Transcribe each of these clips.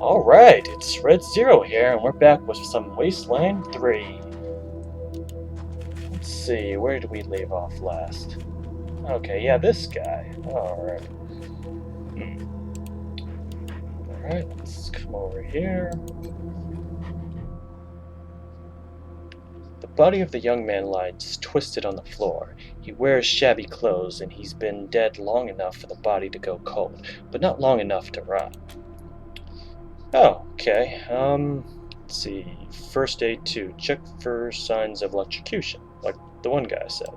Alright, it's Red Zero here, and we're back with some Wasteland 3. Let's see, where did we leave off last? Okay, yeah, this guy. Alright. Alright, let's come over here. The body of the young man lies twisted on the floor. He wears shabby clothes, and he's been dead long enough for the body to go cold, but not long enough to rot. Oh, okay. Let's see. First aid 2. Check for signs of electrocution, like the one guy said.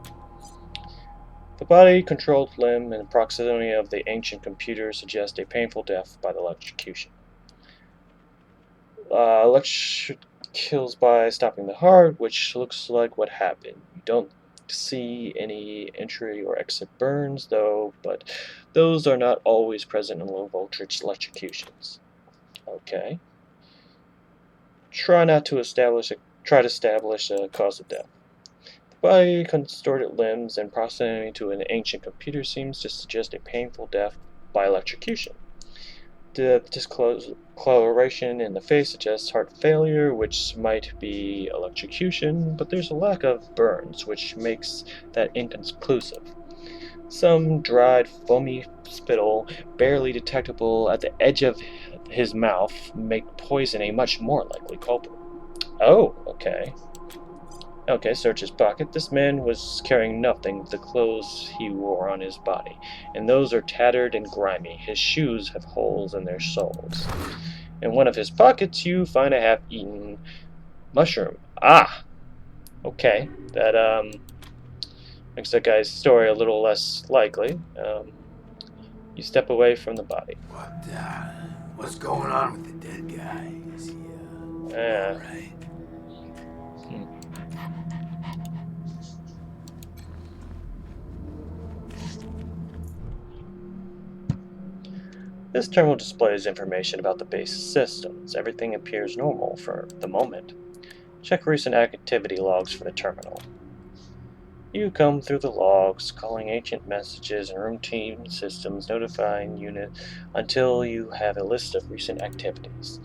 The body, controlled limb, and proximity of the ancient computer suggest a painful death by the electrocution. Kills by stopping the heart, which looks like what happened. You don't see any entry or exit burns, though, but those are not always present in low voltage electrocutions. Okay. Try to establish a cause of death. The body, contorted limbs, and proximity to an ancient computer seems to suggest a painful death by electrocution. The discoloration in the face suggests heart failure, which might be electrocution, but there's a lack of burns, which makes that inconclusive. Some dried, foamy spittle, barely detectable at the edge of his mouth, make poison a much more likely culprit. Oh, okay. Okay, search his pocket. This man was carrying nothing but the clothes he wore on his body, and those are tattered and grimy. His shoes have holes in their soles. In one of his pockets, you find a half-eaten mushroom. Ah! Okay, that, makes that guy's story a little less likely. You step away from the body. What's going on with the dead guy? Is he, alright? This terminal displays information about the base systems. Everything appears normal for the moment. Check recent activity logs for the terminal. You comb through the logs, calling ancient messages and routine systems, notifying unit until you have a list of recent activities.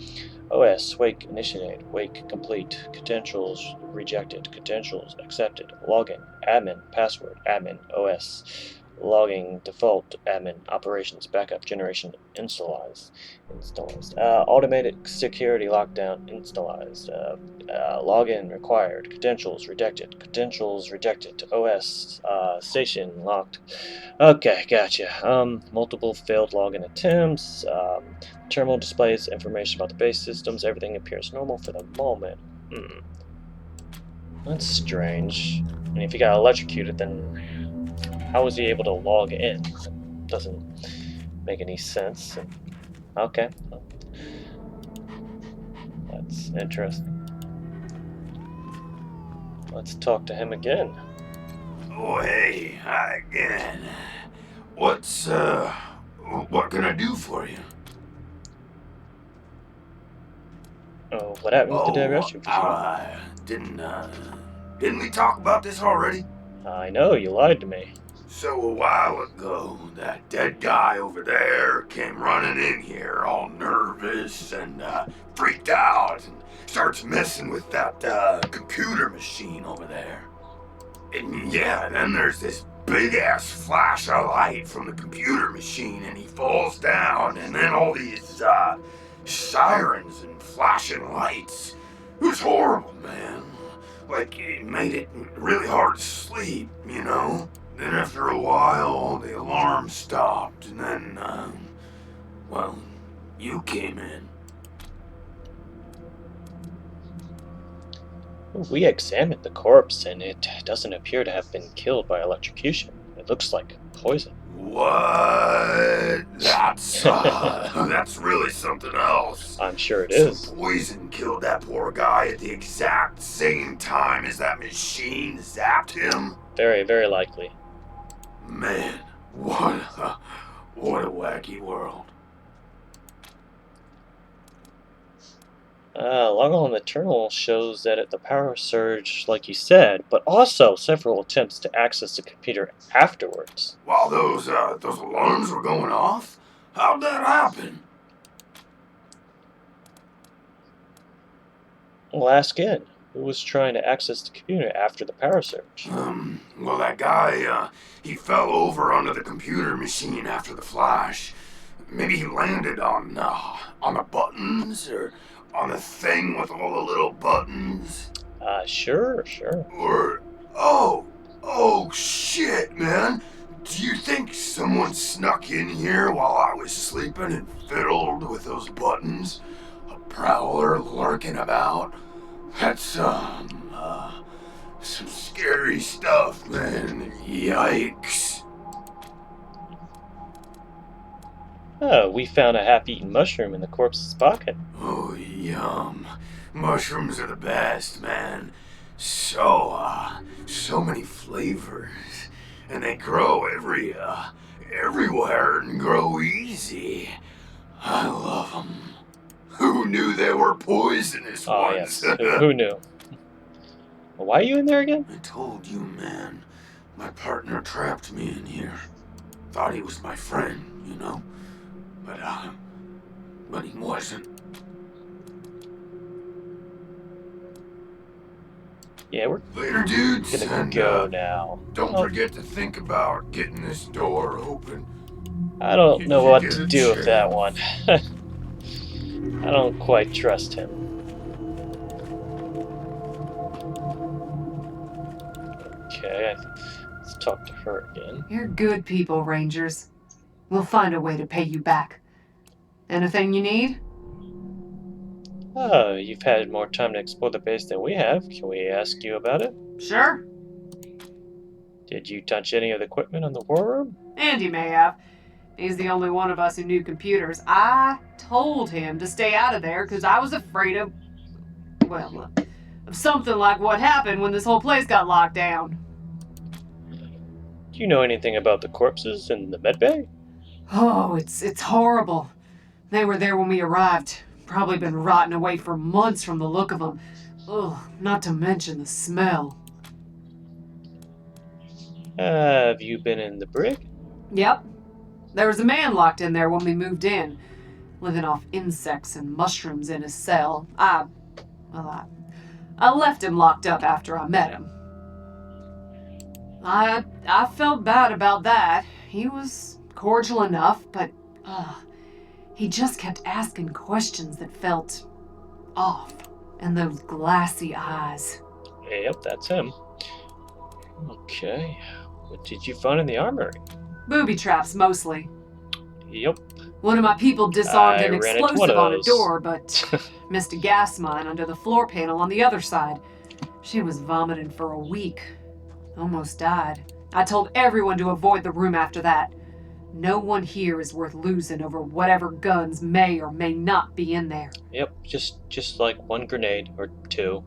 OS, wake initiated, wake complete, credentials rejected, credentials accepted, login, admin, password, admin, OS, logging, default, admin, operations, backup, generation, installized, automated security lockdown, installized, login required, credentials rejected, OS, station locked. Okay, gotcha. Multiple failed login attempts, terminal displays information about the base systems. Everything appears normal for the moment. That's strange. And if he got electrocuted, then how was he able to log in? That doesn't make any sense. Okay. That's interesting. Let's talk to him again. Oh, hey, hi again. What can I do for you? Oh, what happened with the dead rescue Didn't we talk about this already? I know, you lied to me. So a while ago, that dead guy over there came running in here all nervous and freaked out and starts messing with that computer machine over there. And yeah, then there's this big-ass flash of light from the computer machine and he falls down and then all these sirens and flashing lights. It was horrible, man. Like, it made it really hard to sleep, you know? Then after a while, the alarm stopped, and then, well, you came in. We examined the corpse, and it doesn't appear to have been killed by electrocution. It looks like poison. What? That's really something else. I'm sure it is. Some poison killed that poor guy at the exact same time as that machine zapped him? Very, very likely. Man, what a wacky world. Log on the terminal shows that the power surge, like you said, but also several attempts to access the computer afterwards. While those alarms were going off? How'd that happen? Well, ask in. Who was trying to access the computer after the power surge? Well, that guy, he fell over onto the computer machine after the flash. Maybe he landed on the buttons, or on the thing with all the little buttons. Sure. Or, oh shit, man. Do you think someone snuck in here while I was sleeping and fiddled with those buttons? A prowler lurking about? That's some scary stuff, man. Yikes. Oh, we found a half-eaten mushroom in the corpse's pocket. Oh, yum. Mushrooms are the best, man. So many flavors. And they grow everywhere and grow easy. I love them. Who knew they were poisonous Oh, ones? yes. Who knew? Well, why are you in there again? I told you, man. My partner trapped me in here. Thought he was my friend, you know? But he wasn't. Yeah, we're Later, dudes. gonna And, go now. Don't forget to think about getting this door open. I don't know You what get to a do with that one. chance. I don't quite trust him. Okay, let's talk to her again. You're good people, Rangers. We'll find a way to pay you back. Anything you need? Oh, you've had more time to explore the base than we have. Can we ask you about it? Sure. Did you touch any of the equipment in the war room? Andy may have. He's the only one of us who knew computers. I told him to stay out of there because I was afraid of, of something like what happened when this whole place got locked down. Do you know anything about the corpses in the medbay? Oh, it's horrible. They were there when we arrived. Probably been rotting away for months from the look of them. Ugh, not to mention the smell. Have you been in the brig? Yep. There was a man locked in there when we moved in, living off insects and mushrooms in his cell. I left him locked up after I met him. I felt bad about that. He was cordial enough, but he just kept asking questions that felt off. And those glassy eyes. Yep, that's him. Okay. What did you find in the armory? Booby traps, mostly. Yep. One of my people disarmed an I ran into one explosive of on a those. door, but missed a gas mine under the floor panel on the other side. She was vomiting for a week. Almost died. I told everyone to avoid the room after that. No one here is worth losing over whatever guns may or may not be in there. Yep, just like one grenade or two.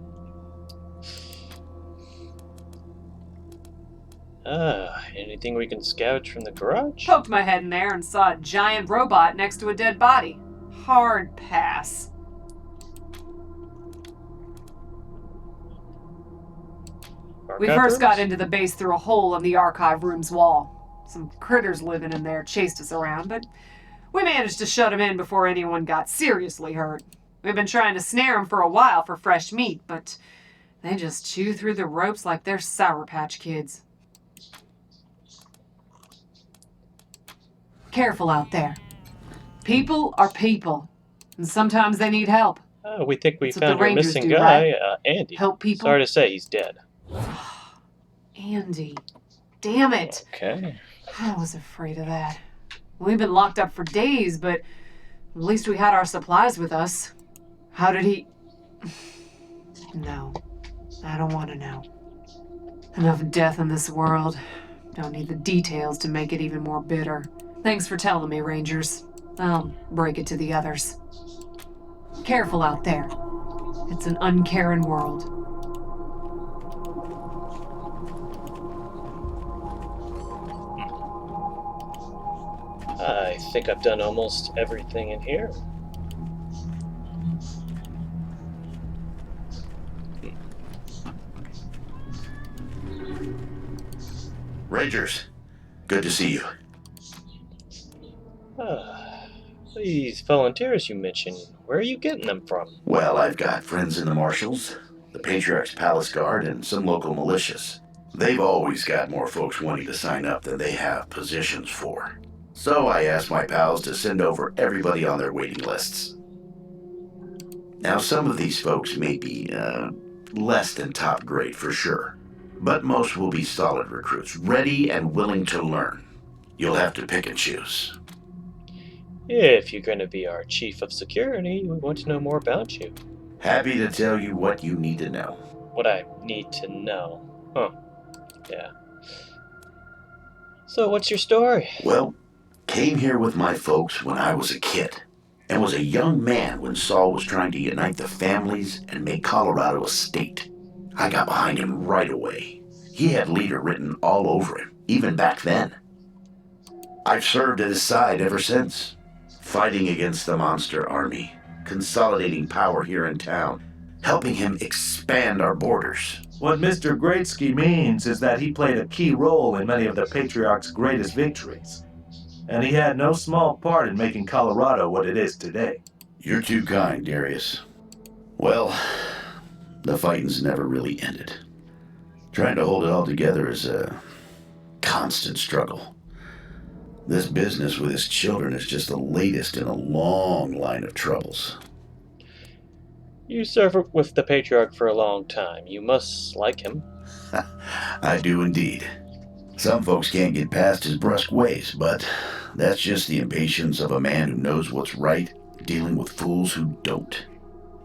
Anything we can scavenge from the garage? Poked my head in there and saw a giant robot next to a dead body. Hard pass. We Archive first got rooms? into the base through a hole in the archive room's wall. Some critters living in there chased us around, but we managed to shut them in before anyone got seriously hurt. We've been trying to snare them for a while for fresh meat, but they just chew through the ropes like they're Sour Patch Kids. Careful out there. People are people, and sometimes they need help. We think we That's what the found your Rangers missing do, guy, right? Andy. Help people? Sorry to say, he's dead. Andy. Damn it. Okay. I was afraid of that. We've been locked up for days, but at least we had our supplies with us. How did he... No. I don't want to know. Enough death in this world. Don't need the details to make it even more bitter. Thanks for telling me, Rangers. I'll break it to the others. Careful out there. It's an uncaring world. I think I've done almost everything in here. Rangers, good to see you. These volunteers you mentioned, where are you getting them from? Well, I've got friends in the Marshals, the Patriarch's Palace Guard, and some local militias. They've always got more folks wanting to sign up than they have positions for. So I asked my pals to send over everybody on their waiting lists. Now, some of these folks may be, less than top grade for sure, but most will be solid recruits, ready and willing to learn. You'll have to pick and choose. If you're going to be our chief of security, we want to know more about you. Happy to tell you what you need to know. What I need to know. Huh. Yeah. So, what's your story? Well, came here with my folks when I was a kid, and was a young man when Saul was trying to unite the families and make Colorado a state. I got behind him right away. He had leader written all over him, even back then. I've served at his side ever since, fighting against the monster army, consolidating power here in town, helping him expand our borders. What Mr. Greatsky means is that he played a key role in many of the Patriarch's greatest victories. And he had no small part in making Colorado what it is today. You're too kind, Darius. Well, the fighting's never really ended. Trying to hold it all together is a constant struggle. This business with his children is just the latest in a long line of troubles. You served with the Patriarch for a long time. You must like him. I do indeed. Some folks can't get past his brusque ways, but that's just the impatience of a man who knows what's right, dealing with fools who don't.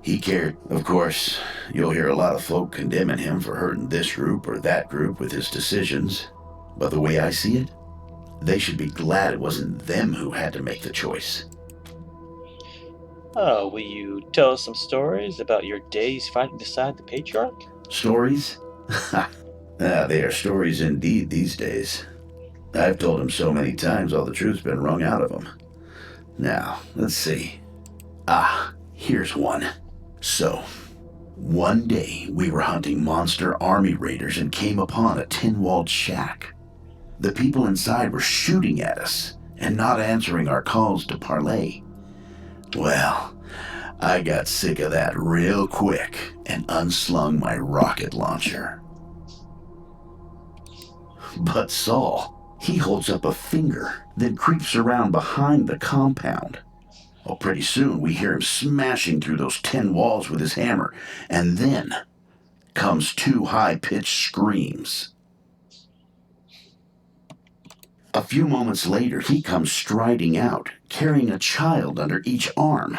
He cared. Of course, you'll hear a lot of folk condemning him for hurting this group or that group with his decisions. But the way I see it, they should be glad it wasn't them who had to make the choice. Will you tell us some stories about your days fighting beside the Patriarch? Stories? They are stories indeed these days. I've told him so many times all the truth's been wrung out of him. Now, let's see. Here's one. So, one day we were hunting monster army raiders and came upon a tin-walled shack. The people inside were shooting at us and not answering our calls to parley. Well, I got sick of that real quick and unslung my rocket launcher. But Saul, he holds up a finger, then creeps around behind the compound. Well, pretty soon we hear him smashing through those tin walls with his hammer, and then comes two high-pitched screams. A few moments later, he comes striding out, carrying a child under each arm.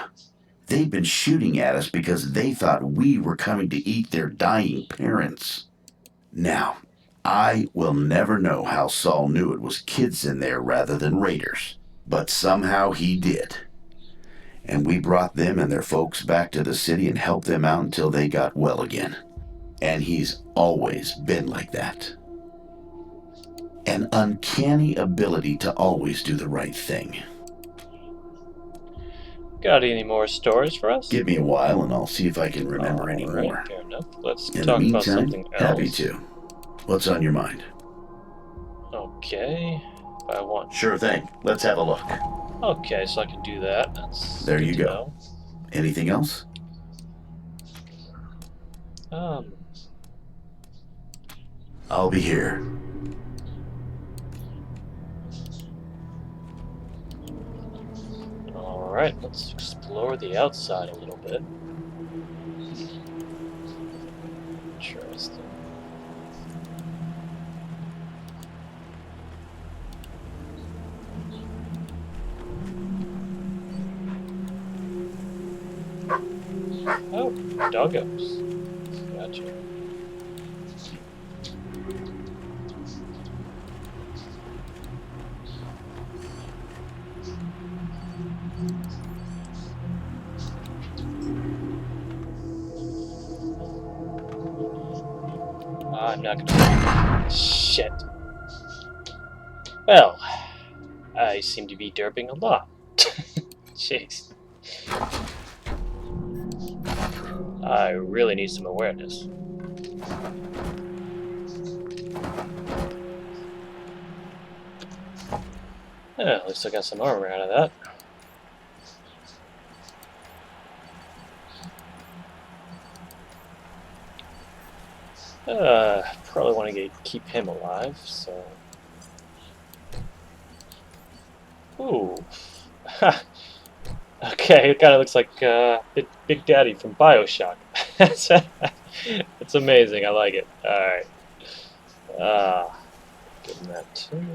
They'd been shooting at us because they thought we were coming to eat their dying parents. Now, I will never know how Saul knew it was kids in there rather than raiders, but somehow he did. And we brought them and their folks back to the city and helped them out until they got well again. And he's always been like that. An uncanny ability to always do the right thing. Got any more stories for us? Give me a while and I'll see if I can remember any more. Fair enough. Let's In the talk about meantime, something else. happy to. What's on your mind? Okay. If I want. Sure thing. Let's have a look. Okay, so I can do that. That's There good you to go. know. Anything else? I'll be here. Alright, let's explore the outside a little bit. Interesting. Oh, doggos. Gotcha. I'm not gonna. Shit. Well, I seem to be derping a lot. Jeez. I really need some awareness. Yeah, at least I got some armor out of that. Probably want to keep him alive, so... Ooh. Okay, it kind of looks like Big Daddy from Bioshock. It's amazing, I like it. Alright. Give him that too.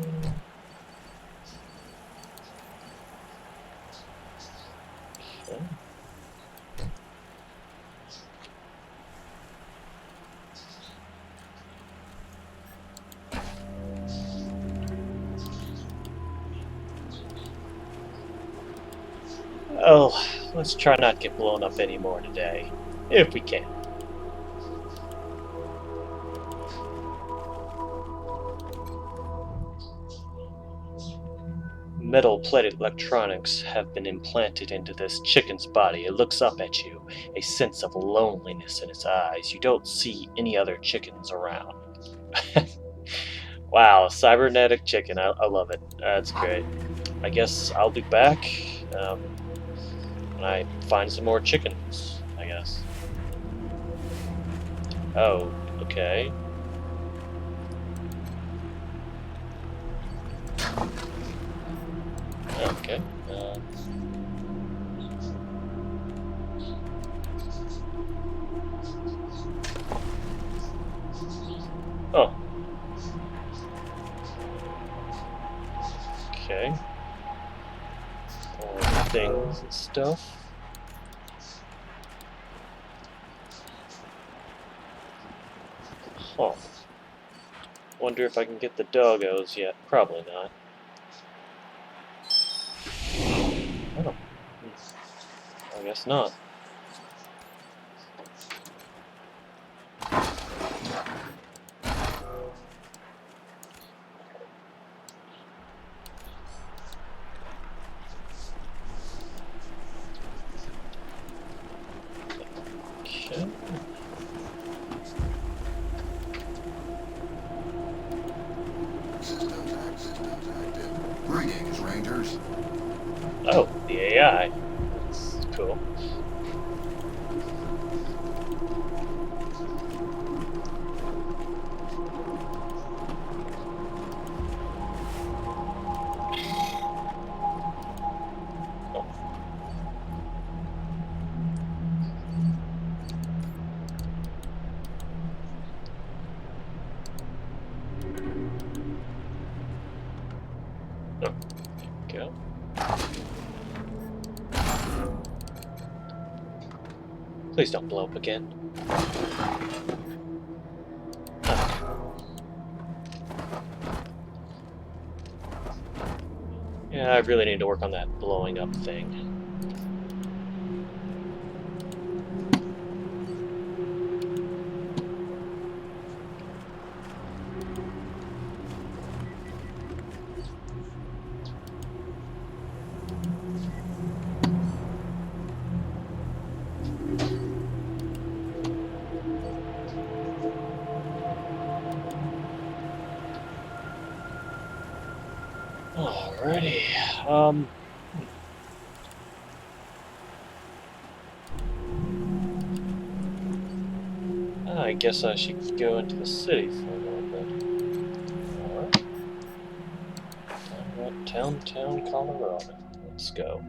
Okay. Oh, let's try not to get blown up anymore today, if we can. Metal-plated electronics have been implanted into this chicken's body. It looks up at you, a sense of loneliness in its eyes. You don't see any other chickens around. Wow, cybernetic chicken. I love it. That's great. I guess I'll be back when I find some more chickens, I guess. Oh, okay. Okay. Oh. Okay. More things and stuff. Huh. Wonder if I can get the doggos yet. Probably not. Oh. I guess not. Okay. Systems active. Greetings, Rangers. Oh, the AI. That's cool. Oh. Oh, there we go. Please don't blow up again. Yeah, I really need to work on that blowing up thing. Alrighty. I guess I should go into the city for a little bit. Alright. Town, Colorado. Let's go.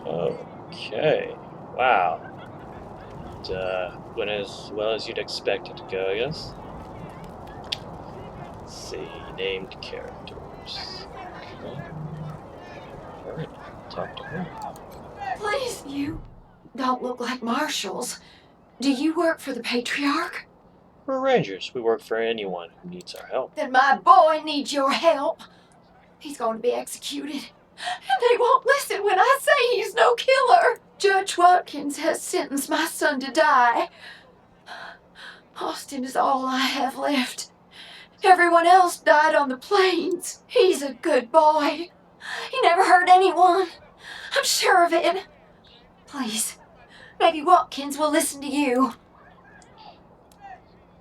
Okay. Wow. It went as well as you'd expect it to go, I guess. Let's see. Named characters. Okay. Alright. Talk to her. Please, you don't look like marshals. Do you work for the Patriarch? We're rangers. We work for anyone who needs our help. Then my boy needs your help. He's going to be executed. And they won't listen when I say he's no killer. Judge Watkins has sentenced my son to die. Austin is all I have left. Everyone else died on the plains. He's a good boy. He never hurt anyone. I'm sure of it. Please, maybe Watkins will listen to you.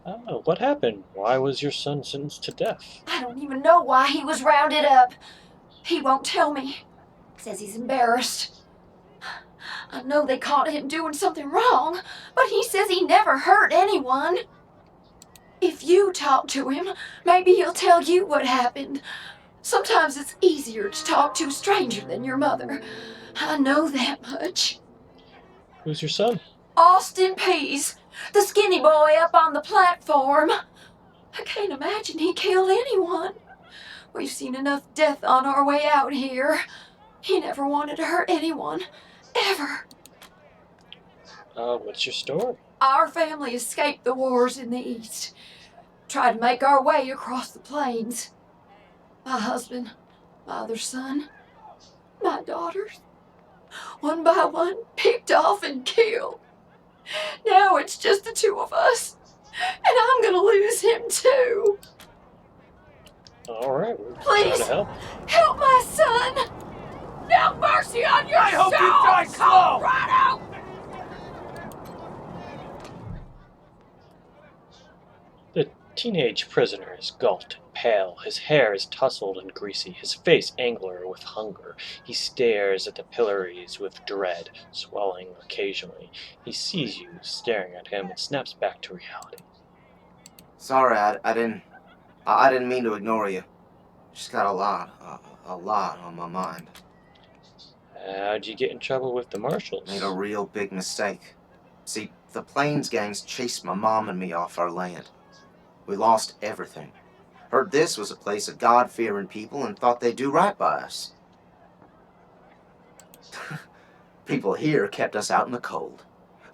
Oh, what happened? Why was your son sentenced to death? I don't even know why he was rounded up. He won't tell me. Says he's embarrassed. I know they caught him doing something wrong, but he says he never hurt anyone. If you talk to him, maybe he'll tell you what happened. Sometimes it's easier to talk to a stranger than your mother. I know that much. Who's your son? Austin Pease, the skinny boy up on the platform. I can't imagine he killed anyone. We've seen enough death on our way out here. He never wanted to hurt anyone, ever. What's your story? Our family escaped the wars in the East. Tried to make our way across the plains. My husband, my other son, my daughters, one by one, picked off and killed. Now it's just the two of us, and I'm gonna lose him too. Alright, we're Please. trying to help. Help my son! Have mercy on your soul, hope you die slow. Colorado! The teenage prisoner is gaunt and pale. His hair is tousled and greasy, his face angular with hunger. He stares at the pillories with dread, swelling occasionally. He sees you staring at him and snaps back to reality. Sorry, I didn't mean to ignore you. Just got a lot on my mind. How'd you get in trouble with the marshals? Made a real big mistake. See, the Plains gangs chased my mom and me off our land. We lost everything. Heard this was a place of God-fearing people and thought they'd do right by us. People here kept us out in the cold,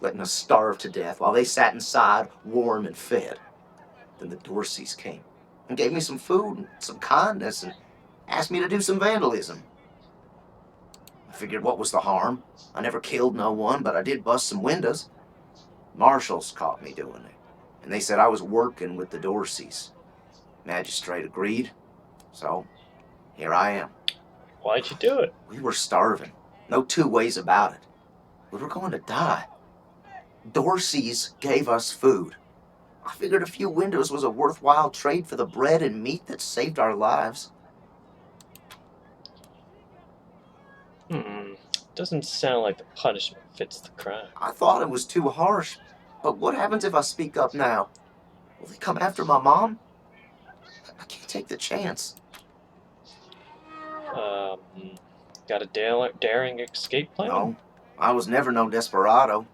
letting us starve to death while they sat inside, warm and fed. Then the Dorseys came and gave me some food and some kindness and asked me to do some vandalism. I figured what was the harm? I never killed no one, but I did bust some windows. Marshals caught me doing it, and they said I was working with the Dorseys. Magistrate agreed, so here I am. Why'd you do it? We were starving. No two ways about it. We were going to die. Dorseys gave us food. I figured a few windows was a worthwhile trade for the bread and meat that saved our lives. Doesn't sound like the punishment fits the crime. I thought it was too harsh, but what happens if I speak up now? Will they come after my mom? I can't take the chance. Got a daring escape plan? No, I was never no desperado.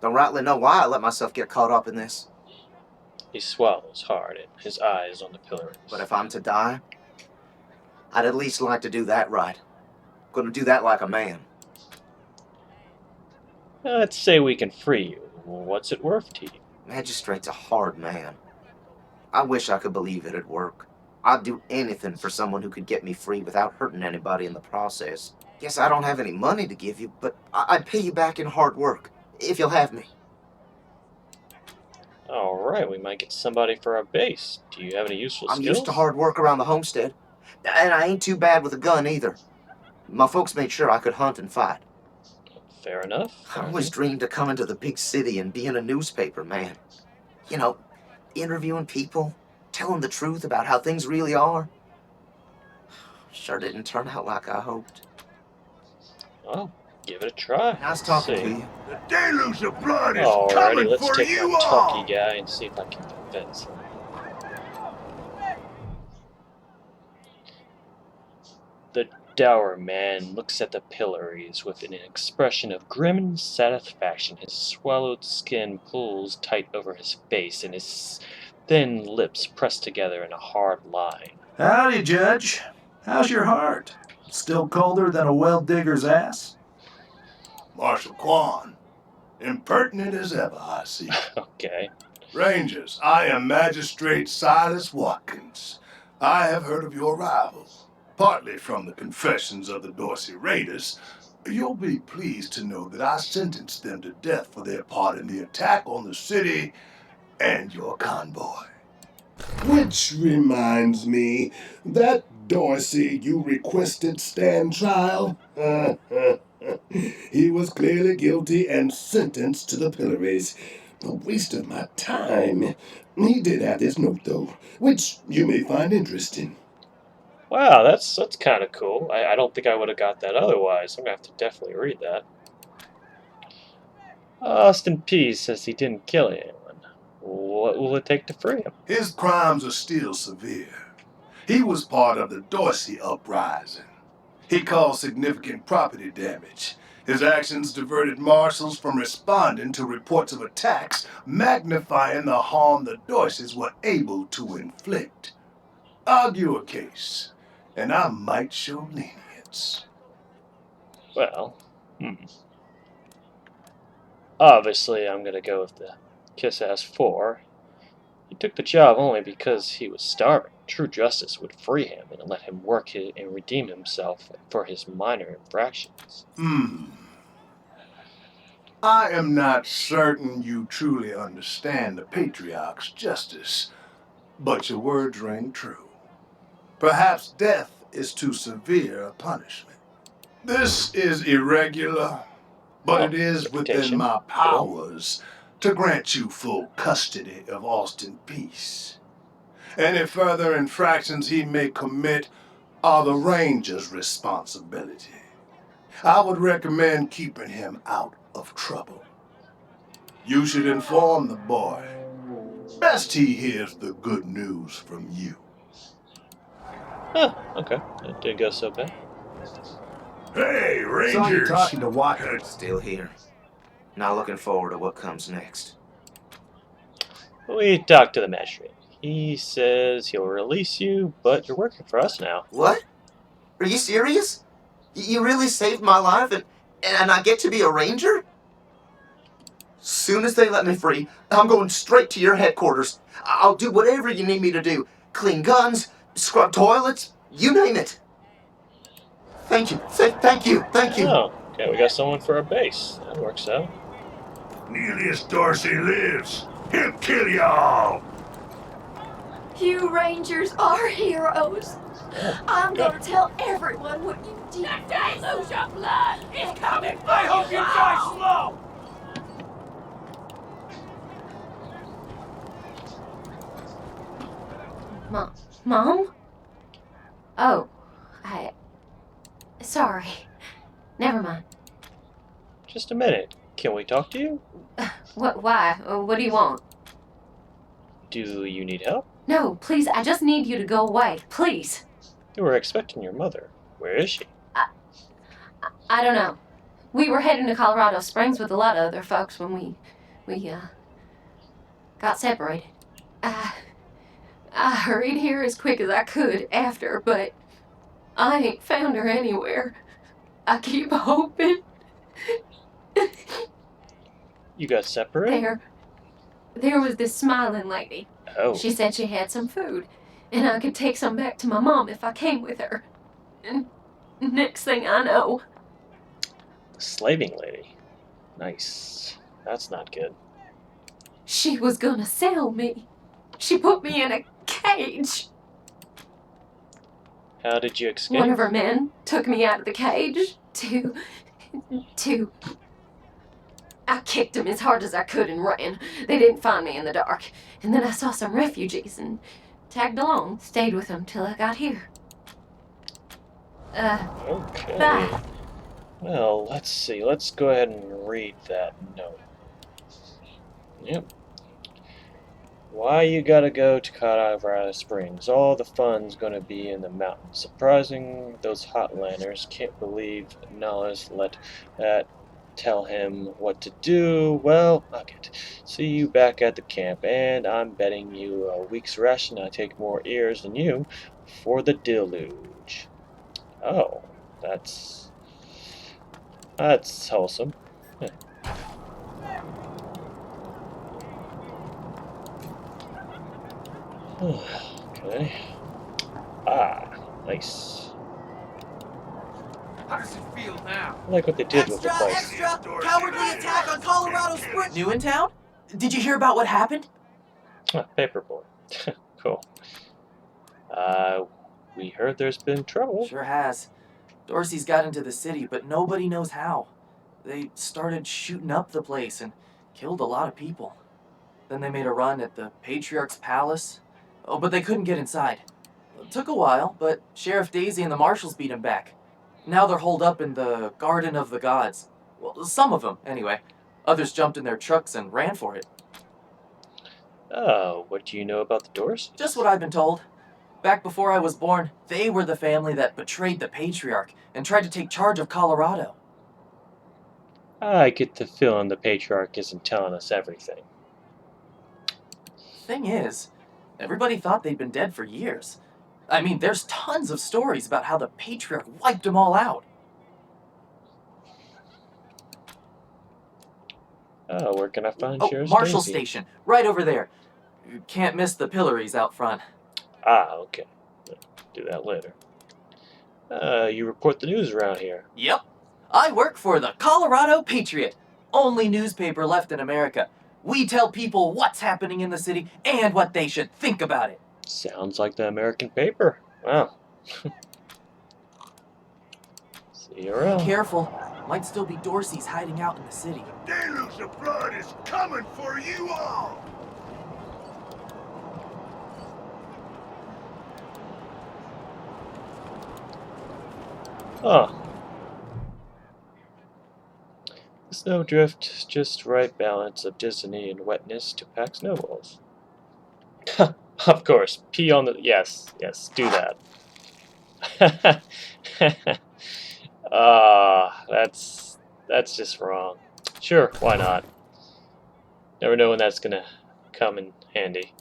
Don't rightly know why I let myself get caught up in this. He swallows hard, and his eyes on the pillories. But if I'm to die, I'd at least like to do that right. Gonna do that like a man. Let's say we can free you. What's it worth to you? Magistrate's a hard man. I wish I could believe it'd work. I'd do anything for someone who could get me free without hurting anybody in the process. Guess I don't have any money to give you, but I'd pay you back in hard work, if you'll have me. Alright, we might get somebody for our base. Do you have any useful skills? I'm used to hard work around the homestead, and I ain't too bad with a gun either. My folks made sure I could hunt and fight. Fair enough. I always dreamed of coming to the big city and being a newspaper man. You know, interviewing people, telling the truth about how things really are. Sure didn't turn out like I hoped. Well, give it a try. Nice talking to you. The deluge of blood is Alrighty, coming let's for take you that all. talky guy and see if I can convince him. The dour man looks at the pillories with an expression of grim satisfaction. His swallowed skin pulls tight over his face, and his thin lips press together in a hard line. Howdy, Judge. How's your heart? Still colder than a well digger's ass? Marshal Quan, impertinent as ever, I see. Okay. Rangers, I am Magistrate Silas Watkins. I have heard of your arrival, partly from the confessions of the Dorsey Raiders. You'll be pleased to know that I sentenced them to death for their part in the attack on the city and your convoy. Which reminds me, that Dorsey you requested stand trial? He was clearly guilty and sentenced to the pillories. A waste of my time. He did have this note, though, which you may find interesting. Wow, that's kind of cool. I don't think I would have got that otherwise. I'm gonna have to definitely read that. Austin Pease says he didn't kill anyone. What will it take to free him? His crimes are still severe. He was part of the Dorsey uprising. He caused significant property damage. His actions diverted marshals from responding to reports of attacks, magnifying the harm the Dorseys were able to inflict. Argue a case, and I might show lenience. Well, obviously I'm gonna go with the kiss-ass 4. He took the job only because he was starving. True justice would free him and let him work and redeem himself for his minor infractions. I am not certain you truly understand the Patriarch's justice, but your words ring true. Perhaps death is too severe a punishment. This is irregular, but it is within reputation. my powers to grant you full custody of Austin Peace. Any further infractions he may commit are the Ranger's responsibility. I would recommend keeping him out of trouble. You should inform the boy. Best he hears the good news from you. Oh, okay. It didn't go so bad. Hey, Rangers! Saw you talking to Watkins. Still here. Not looking forward to what comes next. We talked to the magistrate. He says he'll release you, but you're working for us now. What? Are you serious? You really saved my life and I get to be a ranger? Soon as they let me free, I'm going straight to your headquarters. I'll do whatever you need me to do. Clean guns, scrub toilets, you name it. Thank you, thank you. Oh, okay, we got someone for our base. That works out. Cornelius Dorsey lives. He'll kill y'all. You Rangers are heroes. I'm good. gonna tell everyone what you did. Lose your blood. It's coming. I hope you die slow. Mom? Oh, sorry. Never mind. Just a minute. Can we talk to you? Why? What do you want? Do you need help? No, please, I just need you to go away. Please. You were expecting your mother. Where is she? I don't know. We were heading to Colorado Springs with a lot of other folks when we got separated. I hurried here as quick as I could after, but I ain't found her anywhere. I keep hoping. You got separated? There was this smiling lady. Oh. She said she had some food, and I could take some back to my mom if I came with her. And next thing I know... Slaving lady. Nice. That's not good. She was gonna sell me. She put me in a cage. How did you escape? One of her men took me out of the cage to... I kicked him as hard as I could and ran. They didn't find me in the dark. And then I saw some refugees and tagged along. Stayed with them till I got here. Okay. Bye. Well, let's see. Let's go ahead and read that note. Yep. Why you gotta go to Colorado Springs? All the fun's gonna be in the mountains. Surprising those Hotlanders can't believe Nollis let that tell him what to do. Well, fuck it. See you back at the camp, and I'm betting you a week's ration I take more ears than you for the deluge. Oh, that's wholesome. Okay. Ah, nice. How does it feel now? I like what they did with the place. Cowardly attack on Colorado Springs! New in town? Did you hear about what happened? Ah, paperboard. Cool. We heard there's been trouble. Sure has. Dorsey's got into the city, but nobody knows how. They started shooting up the place and killed a lot of people. Then they made a run at the Patriarch's palace. Oh, but they couldn't get inside. It took a while, but Sheriff Daisy and the marshals beat him back. Now they're holed up in the Garden of the Gods. Well, some of them, anyway. Others jumped in their trucks and ran for it. Oh, what do you know about the doors? Just what I've been told. Back before I was born, they were the family that betrayed the Patriarch and tried to take charge of Colorado. I get the feeling the Patriarch isn't telling us everything. Thing is, everybody thought they'd been dead for years. I mean, there's tons of stories about how the Patriarch wiped them all out. Oh, where can I find Sheriff Marshal Daisy? Station, right over there. You can't miss the pillories out front. Ah, okay. Do that later. You report the news around here. Yep. I work for the Colorado Patriot, only newspaper left in America. We tell people what's happening in the city and what they should think about it. Sounds like the American paper. Wow. See you around. Careful. Might still be Dorsey's hiding out in the city. Deluge of blood is coming for you all! Oh. The snowdrift is just right balance of density and wetness to pack snowballs. Of course, pee on the... Yes, do that. That's just wrong. Sure, why not? Never know when that's gonna come in handy.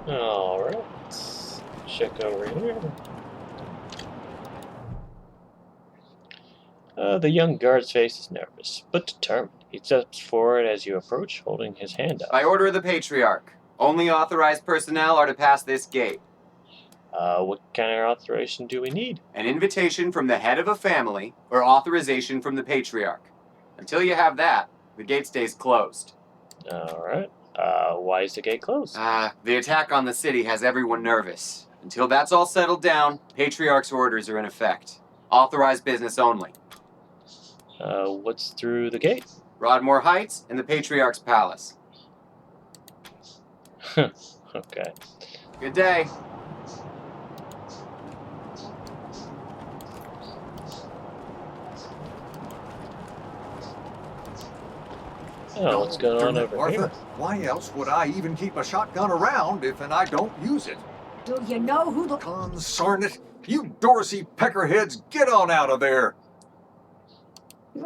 Alright, let's check over here. The young guard's face is nervous, but determined. He steps forward as you approach, holding his hand up. By order of the Patriarch, only authorized personnel are to pass this gate. What kind of authorization do we need? An invitation from the head of a family, or authorization from the Patriarch. Until you have that, the gate stays closed. Alright. Why is the gate closed? The attack on the city has everyone nervous. Until that's all settled down, Patriarch's orders are in effect. Authorized business only. What's through the gate? Broadmoor Heights and the Patriarch's Palace. Okay. Good day. Oh, what's going on over Martha, here? why else would I even keep a shotgun around if I don't use it? Do you know who the... Consarn it! You Dorsey peckerheads, get on out of there!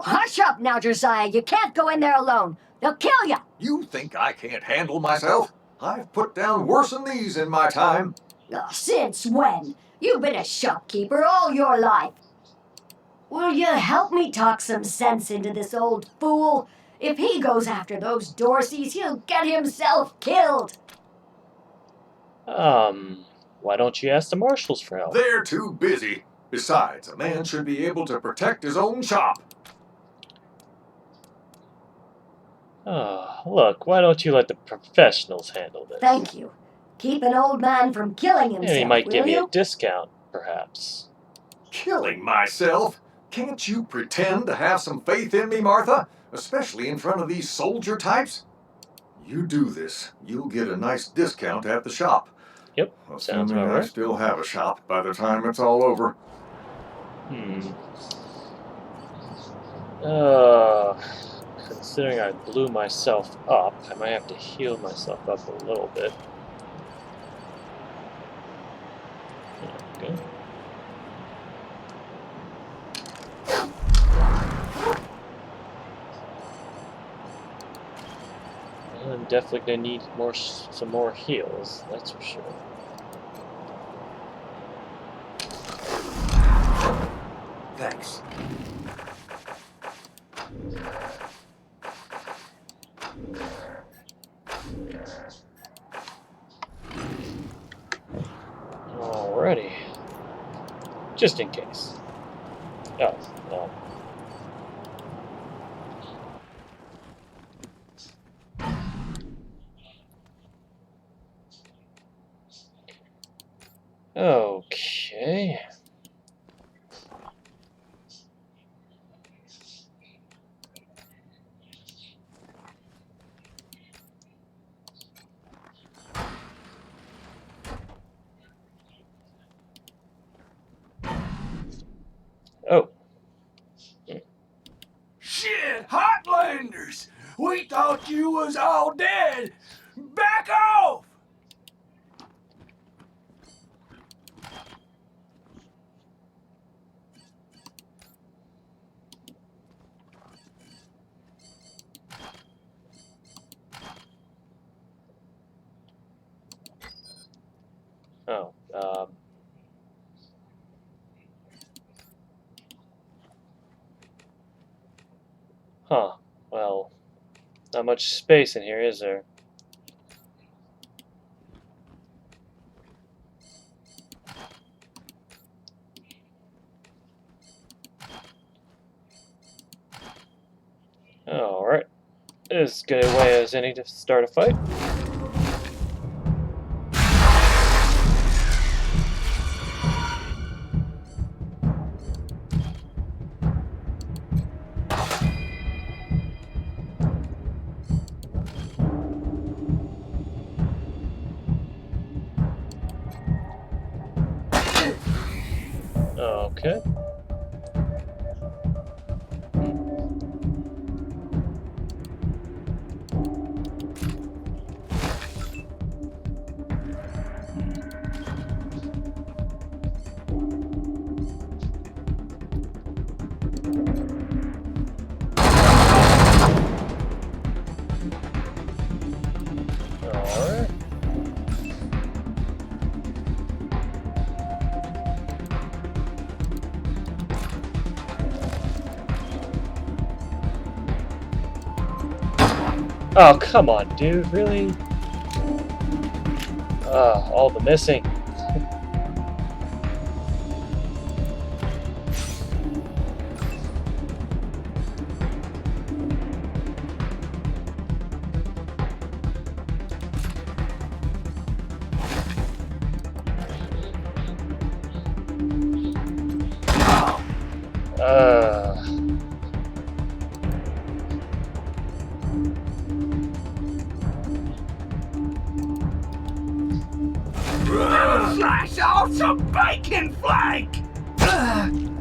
Hush up now, Josiah. You can't go in there alone. They'll kill you. You think I can't handle myself? I've put down worse than these in my time. Since when? You've been a shopkeeper all your life. Will you help me talk some sense into this old fool? If he goes after those Dorseys, he'll get himself killed. Why don't you ask the marshals for help? They're too busy. Besides, a man should be able to protect his own shop. Oh, look, why don't you let the professionals handle this? Thank you. Keep an old man from killing himself, And he might will give me you? a discount, perhaps. Killing myself? Can't you pretend to have some faith in me, Martha? Especially in front of these soldier types? You do this, you'll get a nice discount at the shop. Yep, sounds Assuming about I right. still have a shop by the time it's all over. Considering I blew myself up, I might have to heal myself up a little bit. Okay. I'm definitely gonna need some more heals, that's for sure. Thanks. Just in case. Oh, well. Okay. Oh. Shit, Hotlanders! We thought you was all dead! Back off! Oh. Huh. Well, not much space in here, is there? Alright. As good a way as any to start a fight. Okay. Alright. Oh, come on, dude, really? All the missing. Uh, Slice off some bacon flank!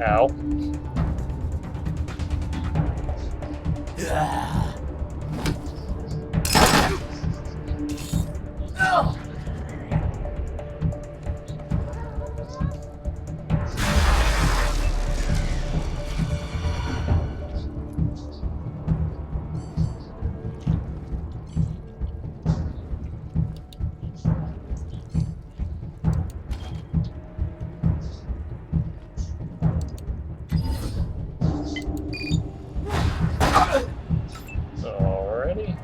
ow. Alrighty.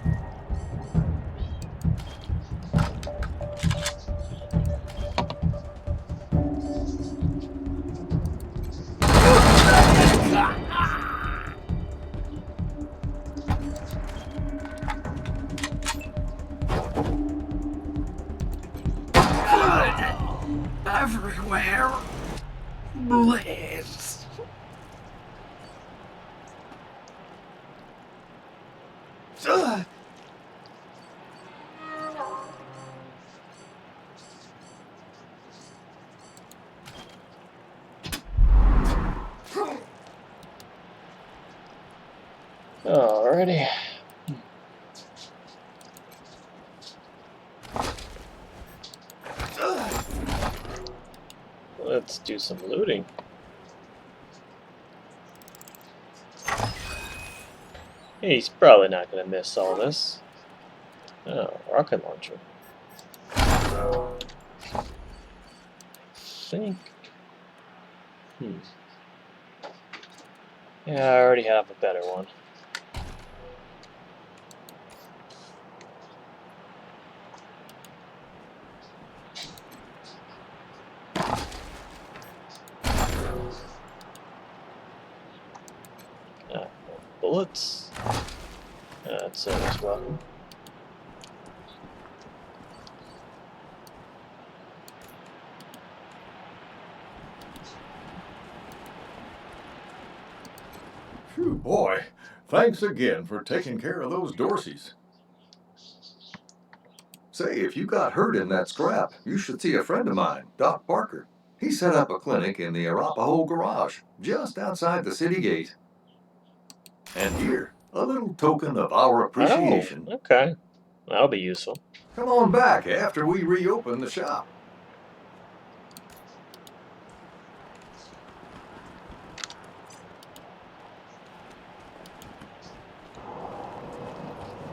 Everywhere. Blitz. Alrighty. Let's do some looting. He's probably not going to miss all this. Oh, rocket launcher. Think. Yeah, I already have a better one. bullets. That's it as well. Phew, boy. Thanks again for taking care of those Dorseys. Say, if you got hurt in that scrap, you should see a friend of mine, Doc Parker. He set up a clinic in the Arapahoe garage, just outside the city gate. And here, a little token of our appreciation. Oh, okay. That'll be useful. Come on back after we reopen the shop.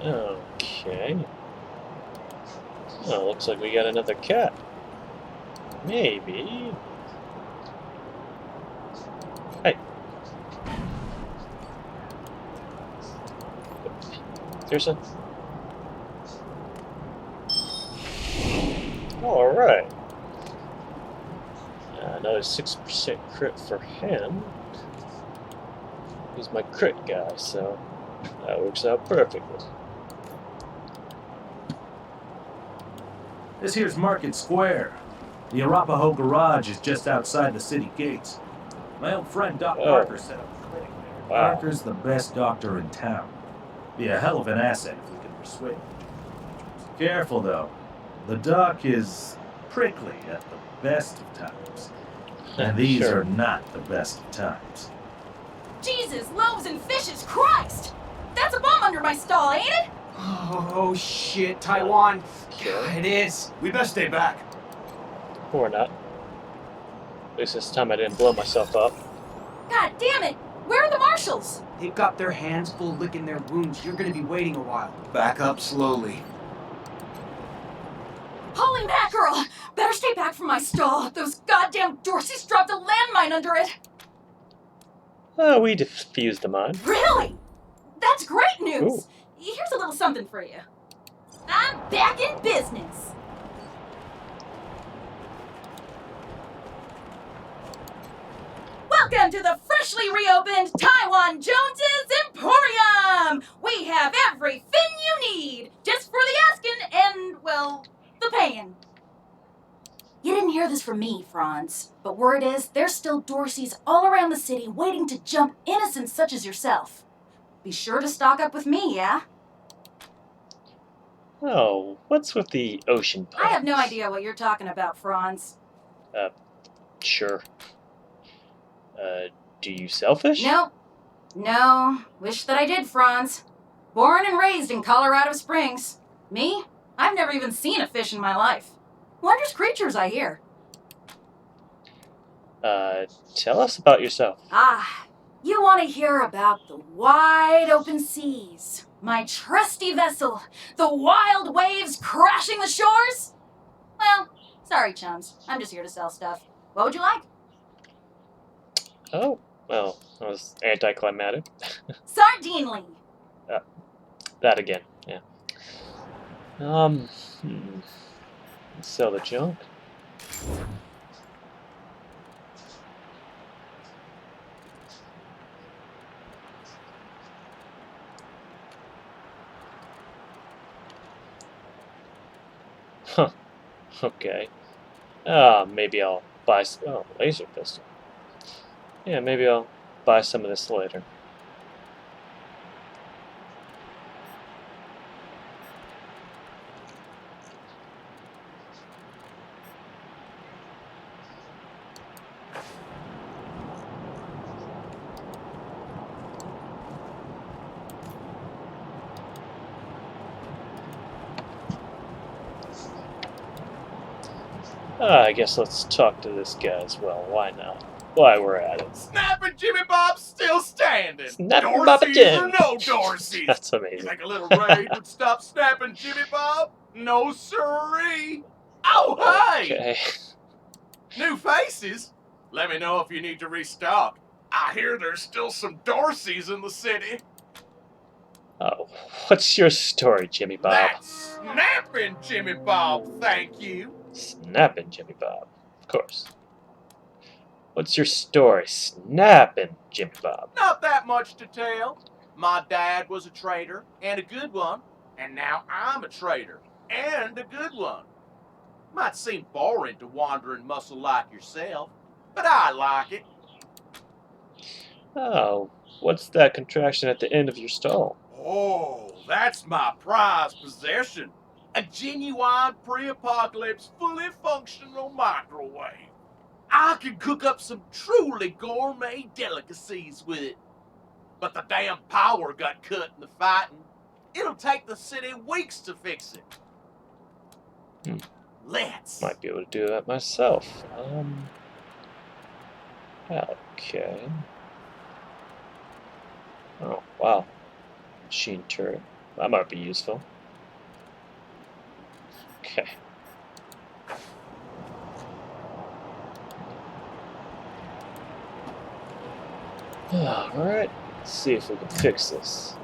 Okay. Oh, looks like we got another cat. Maybe. Hey. Seriously? Alright. Another 6% crit for him. He's my crit guy, so that works out perfectly. This here's Market Square. The Arapahoe garage is just outside the city gates. My old friend Doc Parker set up a clinic there. Wow. Parker's the best doctor in town. Be a hell of an asset if we can persuade him. Careful though. The doc is prickly at the best of times. And these Sure. are not the best of times. Jesus, loaves and fishes, Christ! That's a bum under my stall, ain't it? Oh, shit, Taiwan. Yeah, it is. We best stay back. Or not. At least this time I didn't blow myself up. God damn it! Where are the marshals? They've got their hands full licking their wounds. You're gonna be waiting a while. Back up slowly. Holy mackerel! Better stay back from my stall. Those goddamn Dorseys dropped a landmine under it. Oh, we defused the mine. Really? That's great news! Ooh. Here's a little something for you. I'm back in business. Welcome to the freshly reopened Taiwan Jones's Emporium! We have everything you need, just for the asking and, well, the paying. You didn't hear this from me, Franz, but word is there's still Dorseys all around the city waiting to jump innocents such as yourself. Be sure to stock up with me, yeah? Oh, what's with the ocean puns? I have no idea what you're talking about, Franz. Sure. Do you sell fish? No. Wish that I did, Franz. Born and raised in Colorado Springs. Me? I've never even seen a fish in my life. Wondrous creatures, I hear. Tell us about yourself. You want to hear about the wide open seas, my trusty vessel, the wild waves crashing the shores? Well, sorry, chums. I'm just here to sell stuff. What would you like? Oh, well, that was anticlimactic. Sardinely. That again, yeah. Sell the junk. Huh. Okay. Maybe I'll buy laser pistol. Yeah, maybe I'll buy some of this later. I guess let's talk to this guy as well. Why not? Why we're at it. Snapping Jimmy Bob's still standing. Snapping Dorseys Baba Jim. or no Dorseys. That's You amazing. think a little raid would stop snapping Jimmy Bob? No siree. Oh, hey! Okay. New faces? Let me know if you need to restock. I hear there's still some Dorseys in the city. Oh, what's your story, Jimmy Bob? That's snapping Jimmy Bob, thank you. Snapping Jimmy Bob. Of course. What's your story? Snapping Jimmy Bob. Not that much to tell. My dad was a trader, and a good one, and now I'm a trader, and a good one. Might seem boring to wandering muscle like yourself, but I like it. Oh, what's that contraction at the end of your stall? Oh, that's my prized possession. A genuine pre-apocalypse, fully functional microwave. I can cook up some truly gourmet delicacies with it. But the damn power got cut in the fighting. It'll take the city weeks to fix it. Let's. Might be able to do that myself. Okay. Oh, wow. Machine turret. That might be useful. Okay. Alright. Let's see if we can fix this.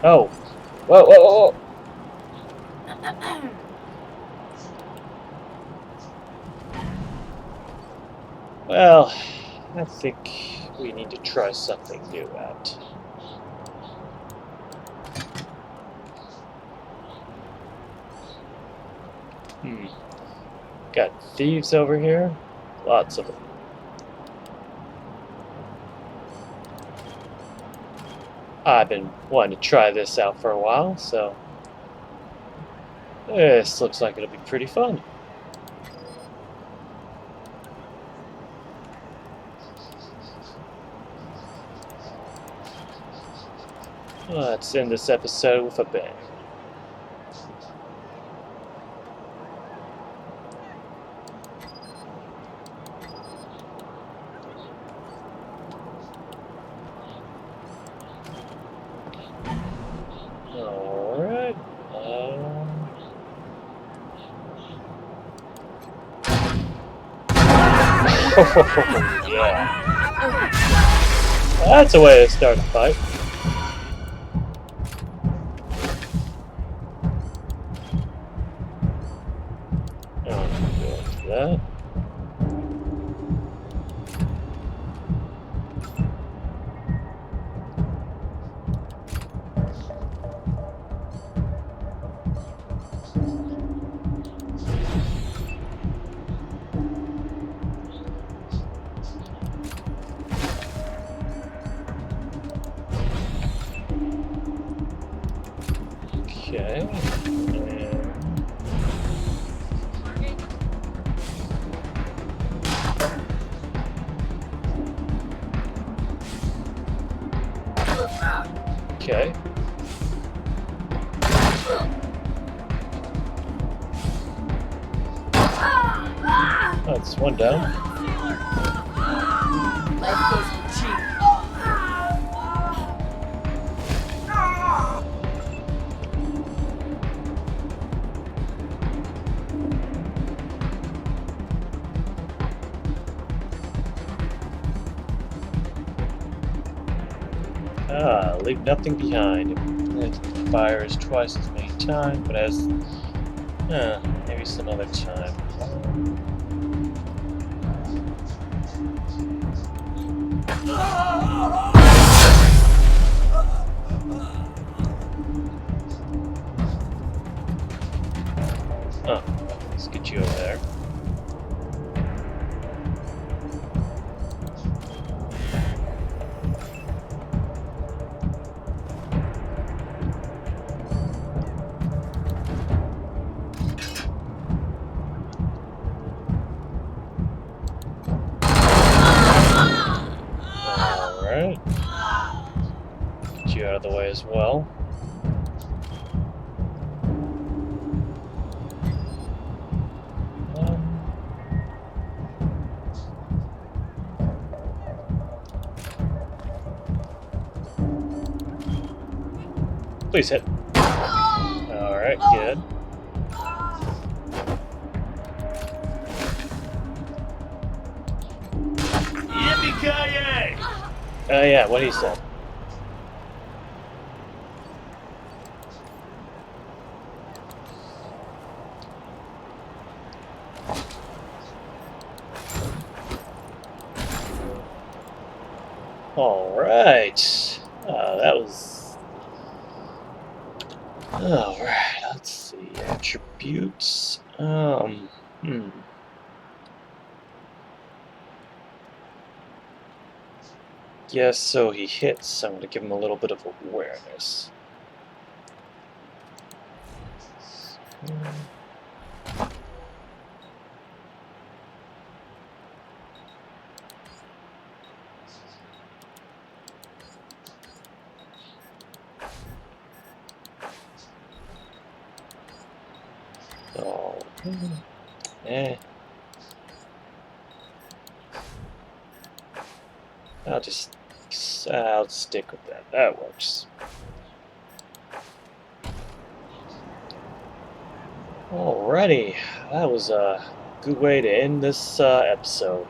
Oh. Whoa, whoa, whoa, whoa. Well, I think we need to try something new out. Got thieves over here. Lots of them. I've been wanting to try this out for a while, so this looks like it'll be pretty fun. Let's end this episode with a bang. Alright. Yeah. That's a way to start a fight. That. Okay. Okay. That's one down. Leave nothing behind. It fires twice as many times, but has maybe some other time. Oh, let's get you over there. Alright. Get you out of the way as well. Please hit. Alright, good. Yippee-ki-yay! Oh yeah, what he said. Alright. That was... Alright, let's see. Attributes. Yes, so he hits, so I'm going to give him a little bit of awareness. Oh, I'll stick with that. That works. Alrighty, that was a good way to end this episode.